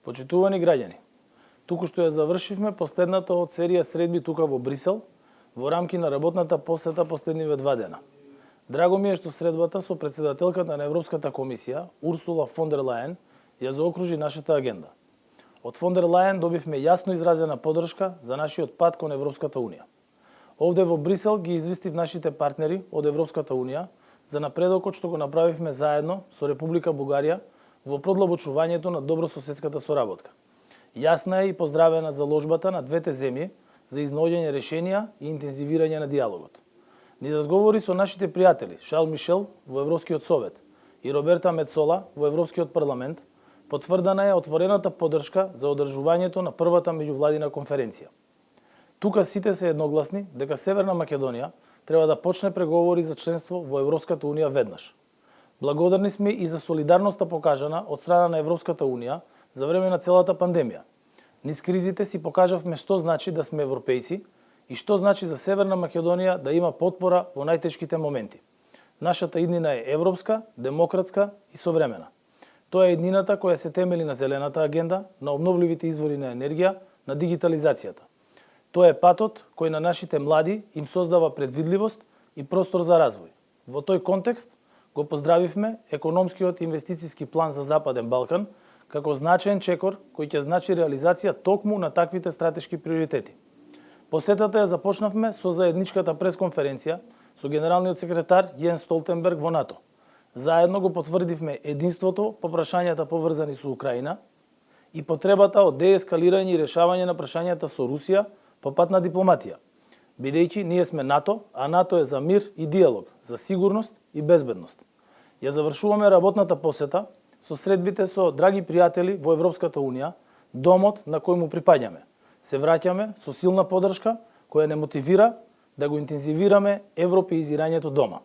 Почитувани граѓани, туку што ја завршивме последната од серија средби тука во Брисел, во рамки на работната посета последниве 2 дена. Драго ми е што средбата со председателката на Европската комисија, Урсула фон дер Лајен, ја заокружи нашата агенда. Од фон дер Лајен добивме јасно изразена поддршка за нашиот пат кон Европската унија. Овде во Брисел ги известив нашите партнери од Европската унија за напредокот што го направивме заедно со Република Бугарија во продлабочувањето на добрососедската соработка. Јасна е и поздравена заложбата на двете земји за изнаоѓање решенија и интензивирање на диалогот. Ни разговори со нашите пријатели Шарл Мишел во Европскиот совет и Роберта Мецола во Европскиот парламент потврдена е отворената поддршка за одржувањето на првата меѓувладина конференција. Тука сите се едногласни дека Северна Македонија треба да почне преговори за членство во Европската унија веднаш. Благодарни сме и за солидарноста покажана од страна на Европската унија за време на целата пандемија. Низ кризите си покажавме што значи да сме европејци и што значи за Северна Македонија да има потпора во најтешките моменти. Нашата иднина е европска, демократска и современа. Тоа е иднината која се темели на зелената агенда, на обновливите извори на енергија, на дигитализацијата. Тоа е патот кој на нашите млади им создава предвидливост и простор за развој. Во тој контекст го поздравивме економскиот инвестициски план за Западен Балкан како значаен чекор кој ќе значи реализација токму на таквите стратешки приоритети. Посетата ја започнавме со заедничката пресконференција со генералниот секретар Јенс Столтенберг во НАТО. Заедно го потврдивме единството по прашањата поврзани со Украина и потребата од деескалирање и решавање на прашањата со Русија по пат на дипломатија, бидејќи ние сме НАТО, а НАТО е за мир и диалог, за сигурност и безбедност. Ја завршуваме работната посета со средбите со драги пријатели во Европската унија, домот на кој му припаѓаме. Се враќаме со силна поддршка која не мотивира да го интензивираме европеизирањето дома.